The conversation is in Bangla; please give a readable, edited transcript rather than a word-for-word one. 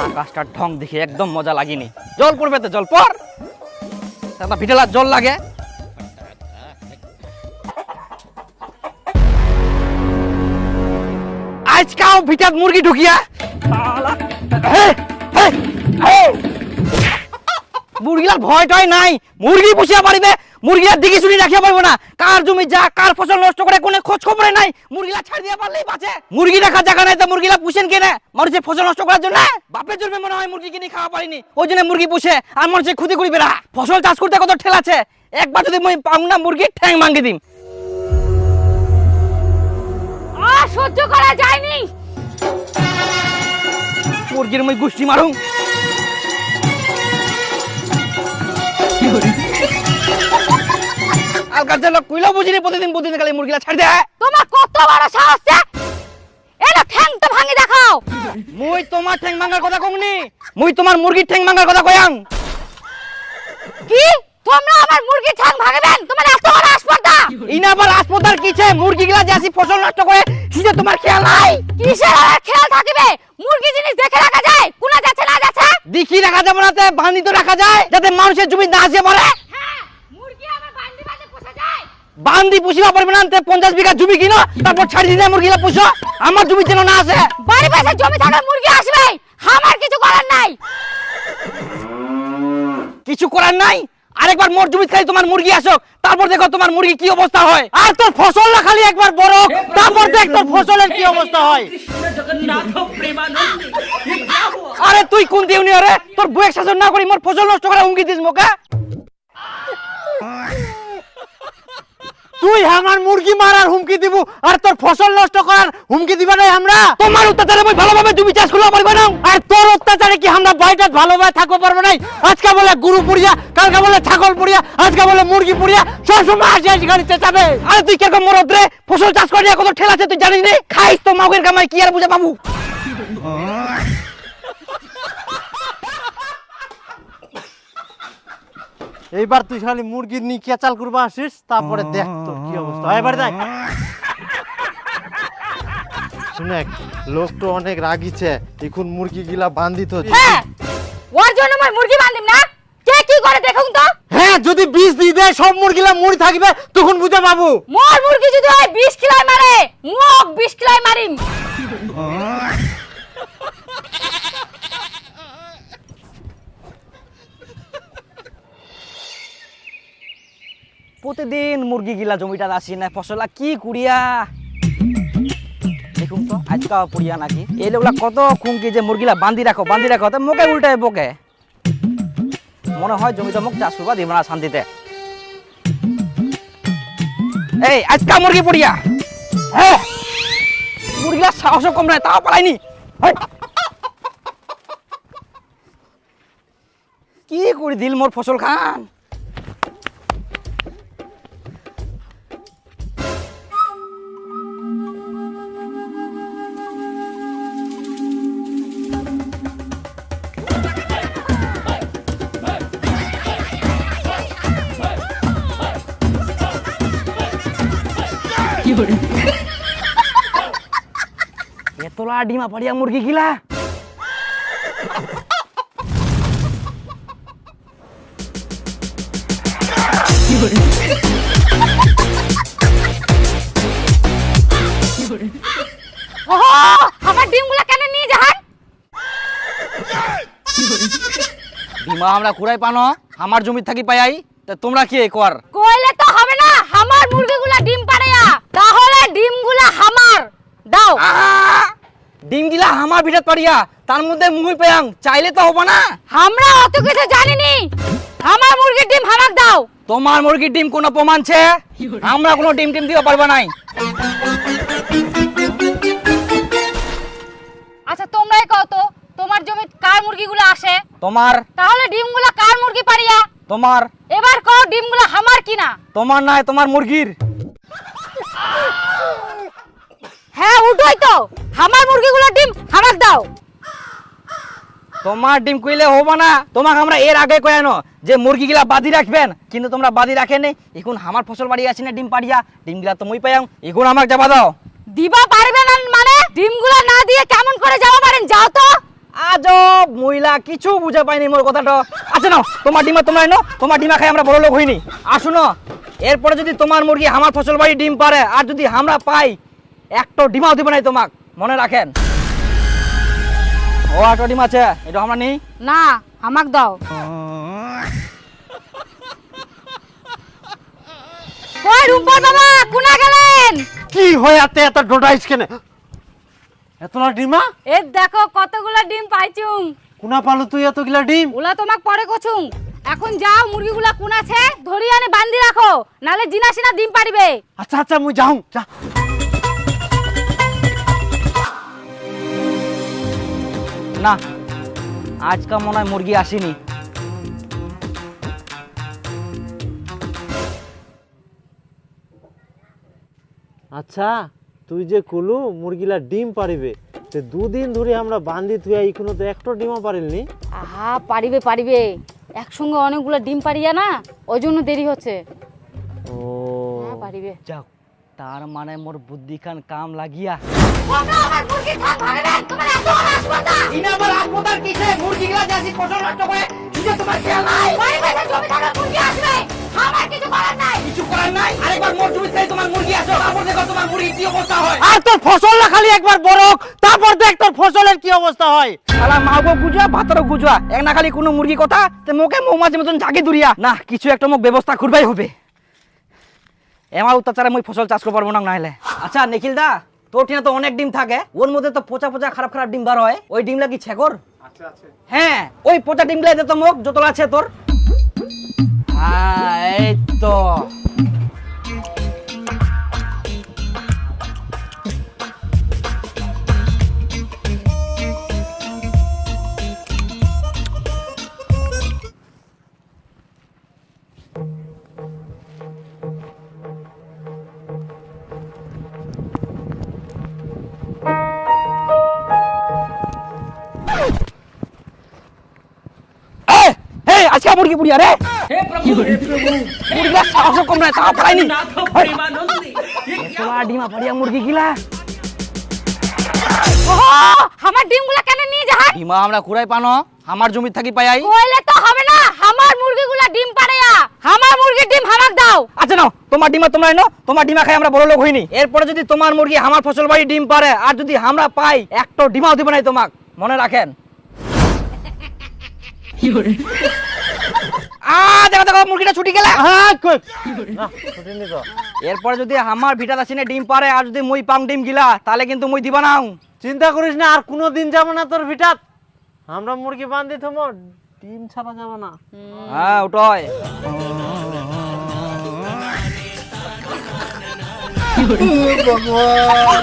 আকাশটার ঢং দেখে একদম মজা লাগেনি। জল পড়বে তো জল পর, দাদা ভিটেলা জল লাগে। আজকাও ভিটাত মুরগি ঢুকিয়া মুরগিলার ভয় টয় নাই, মুরগি পুষিয়া পারিবে, মুরগিলার দিকে শুনি রাখিয়া পারবো না। কার জমি যা কার ফসল নষ্ট করে কোনো খোঁজ খবরে নাই, মুরগিলা ছাড় দিয়া পারলেই বাঁচে। মুরগি রাখার জায়গা নাই তো মুরগিলা পুষেন কেনে? মানুষের ফসল নষ্ট করার জন্য? বাপের জন্মে মনে হয় মুরগি কিনে খাওয়া পারিনি, ওই জন্য মুরগি পুষে আর মানুষের ক্ষতি করিবে না। ফসল চাষ করতে কত ঠেলা আছে, একবার যদি মই পাং না মুরগির ঠ্যাং ভাঙে দিম। আর সহ্য করা যায়নি, মুরগির মই গুষ্টি মারুম। আলকার জন্য কইলো বুঝিনি, প্রতিদিন প্রতিদিন খালি মুরগিলা ছাড় দেয়। তোমার কত বড় সাহস! এলা ঠ্যাং তো ভাঙি দেখাও। মুই তোমার ঠ্যাং ভাঙার কথা কইনি, মুই তোমার মুরগির ঠ্যাং ভাঙার কথা কইয়াং। কি তোমরা আমার মুরগির ঠ্যাং ভাঙবেন? তোমার এত বড় আসপর্দা! ইনা আবার আসপদার কিছে? মুরগিগুলা যে আসি ফসল নষ্ট করে সেটা তোমার খেয়াল নাই? কিসের আর খেয়াল থাকিবে? মুরগি জিনিস দেখে রাখা যায়, কোনা যাচ্ছে না যাচ্ছে দেখি রাখা যাবে না, বান্ধি তো রাখা যায় যাতে মানুষের জমি না আসে পড়ে। হ্যাঁ, মুরগি আবার বান্ধি বান্ধি পোষা যায়। বান্ধি পুষিবা পারবে না, 50 বিঘা জমি কিনো তারপর ছাড়ি দিলে মুরগিলা পুষো। আমার জমি যেন না আসে। বাড়ি পাশে জমি থাকলে মুরগি আসবে, আমার কিছু করার নাই। কিছু করার নাই? আরেকবার মোর জমি খালি তোমার মুরগি আসো, তারপর দেখো তোমার মুরগি কি অবস্থা হয়। আর তোর ফসল না খালি একবার বড়, তারপর দেখ তোর ফসলের কি অবস্থা হয়। আরে তুই কোন দিউনি? আরে তোর বউয়ের শাসন না করি মোর ফসল নষ্ট করে হুমকি দিস মোকে? তুই আমার মুরগি মারার হুমকি দিব আর তোর ফসল নষ্ট করার হুমকি দিবা না? আমরা তোমার অত্যাচারে মই ভালোভাবে জমি চাষ করতে পারবো না, আর তোর অত্যাচারে কি আমরা বাড়িটা ভালোভাবে থাকতে পারবো না? আজকে বলে গরু পুড়িয়া, কালকে বলে ছাগল পুড়িয়া, আজকে বলে মুরগি পুড়িয়া, সবসময় আসি গাড়িতে যাবে। আরে তুই কিরকম মরদ রে? ফসল চাষ করে কত ঠেলা আছে তুই জানিস নে? খাইস তো মাগের কামাই, কি আর বুঝা বাবু। এইবার তুই খালি মুরগি নিয়ে কেচাল করবা আসিস, তারপরে দেখ তোর কি অবস্থা। এবার দেখ শুনে, লোক তো অনেক রাগিছে, এখন মুরগি গিলা বান্ধিত। হ্যাঁ, ওর জন্য মই মুরগি বাঁধিম না? কে কি করে দেখুন তো। হ্যাঁ, যদি বিষ দিয়ে দেয় সব মুরগিলা মরি থাকবে, তখন বুঝে পাবো। মোর মুরগি যদি হয় 20 কিলাই মারে, মুখ 20 কিলাই মারিম। প্রতিদিন মুরগি গিলা জমিটা আসি না, ফসলা কি কুড়িয়া দেখুন তো আজকা পুড়িয়া নাকি। এই লোকলা কত খুঁকি যে মুরগিলা বান্ধি রাখো বান্ধি রাখো, তো মুখে উল্টায় বকে। মনে হয় জমিটা মুখ চাষ করবা দিব না শান্তিতে। এই আজকা মুরগি পুড়িয়া, হ্যাঁ মুরগিলা সাহস কম নাই, তাও পালাইনি। কি করে দিল মোর ফসল খান। এতলা ডিমা পাড়িয়া মুরগি গিলা। আমার ডিমগুলা কেন নিয়ে যান? ডিমা আমরা কুড়াই পানো, আমার জমি থাকি পাই, তা তোমরা কি কর? কইলে তো হবে না, আমার মুরগিগুলা ডিম পাড়ায়া, তাহলে ডিমগুলা আমার দাও। ডিম গিলা আমার ভিতর পাড়িয়া, তার মধ্যে মুই পেয়াং, চাইলে তো হবে না। আমরা অত কিছু জানিনি, আমার মুরগির ডিম আমাকে দাও। তোমার মুরগির ডিম কোনো প্রমাণ ছে? আমরা কোনো ডিম টিম দিতে পারবো নাই। আচ্ছা তোমরাই কও তো, তোমার জমি কার মুরগিগুলো আসে? তোমার। তাহলে ডিমগুলা কার মুরগি পাড়িয়া? তোমার। এবার কও ডিমগুলা আমার কিনা? তোমার নাই, তোমার মুরগির। হ্যাঁ উঠোই তো, আমার মুরগিগুলো ডিম আমাকে দাও। তোমার ডিম কইলে হবে না, তোমাকে আমরা এর আগে কয়ানো যে মুরগিগুলা বাঁধি রাখবেন, কিন্তু তোমরা বাঁধি রাখেনি। এখন আমার ফসল বাড়ি আছে না ডিম পাড়িয়া, ডিমগুলা তো মুই পাইয়াম, এখন আমাকে যাবা দাও। দিবা পারবে না মানে? ডিমগুলা না দিয়ে কেমন করে যাওয়া পারেন? যাও তো। আজব মহিলা কিছু বুঝে পাইনি মোর কথাটা। আচ্ছা নাও তোমার ডিমা তোমরা এনো, তোমার ডিমা খাই আমরা বড় লোক হইনি। আর শুনো, এরপরে যদি তোমার মুরগি আমার ফসল বাড়ি ডিম পারে আর যদি আমরা পাই একটা ডিমাও দিবে নাই তোমাক, মনে রাখেন। ও একটা ডিম আছে, এটা আমরা নেই। না আমাক দাও। ওই রুম্পা বাবা কোনা গেলেন? কি হয় আতে এত ডোডাইস কেন? এতলা ডিমা? এ দেখো কতগুলা ডিম পাইছুম। কোনা পালো তুই এতগুলা ডিম? ওলা তোমাক পরে কছুম। এখন যাও মুরগিগুলা কোন আছে ধরি আনে বান্ধি রাখো, নালে জিনাসিনা ডিম পারিবে। আচ্ছা আচ্ছা মুই যাও যা। না আজকা মনে হয় মুরগি আসেনি। আচ্ছা তুই যে কলু মুরগিলা ডিম পারিবে, তে দুদিন ধরে আমরা বান্ধি তুই এখনো তো একটা ডিমও পারিলনি। আহা পারিবে পারিবে, একসঙ্গে অনেকগুলো ডিম পারিয়া না, ওই জন্য দেরি হচ্ছে। ও হ্যাঁ পারিবে। যাও, তার মানে মোর বুদ্ধি খান কাম লাগিয়া। আর তোর ফসল না খালি একবার বড় হোক, তারপর দেখ তোর ফসলের কি অবস্থা হয়। শালা মাগো গুজা ভাতরও গুজা, এক না খালি কোনো মুরগি কথা তে মোকে মৌমাছি মতন ঝাঁকি দুরিয়া। না কিছু একটা মোক ব্যবস্থা করবাই হবে। এমা অত্যাচারে মই ফসল চাষ করতে পারবো না নাইলে। আচ্ছা নিখিল দা, তোর টিনা তো অনেক ডিম থাকে, ওর মধ্যে তো পচা পচা খারাপ খারাপ ডিম বার হয়, ওই ডিমলা কি ছেকর? আচ্ছা আছে। হ্যাঁ ওই পচা ডিমগুলা দে তো মোক, যতলা আছে তোর। হ্যাঁ এই তো। আজকে মুরগি পুড়িয়া রে, মুরগিলা সাহস কম নাই, তা পাইনি তোমার ডিমা পাড়িয়া মুরগি গিলা। আমার ডিমগুলা কেন নিয়ে যা? ডিমা আমরা কুড়াই পানো, আমার জমি থাকি পাই। কইলে তো হবে না, আমার মুরগিগুলা ডিম পাড়েয়া, আমার মুরগির ডিম আমাক দাও। আচ্ছা নাও তোমার ডিমা তোমরা এনো, তোমার ডিমা খাই আমরা বড় লোক হইনি। এরপরে যদি তোমার মুরগি আমার ফসল বাড়ি ডিম পারে আর যদি আমরা পাই একটা ডিমাও দিবে নাই তোমাক, মনে রাখেন। দেখো দেখো মুরগিটা ছুটি গেলে। এরপরে যদি আমার ভিটা দাসিনে ডিম পারে আর যদি মুই পাম ডিম গিলা, তাহলে কিন্তু মুই দিবা নাও। চিন্তা করিস না, আর কোনো দিন যাব না তোর ভিটাত। আমরা মুরগি বান্ধি থমো, ডিম ছাড়া যাব না। হ্যাঁ ওটাই। ভগবান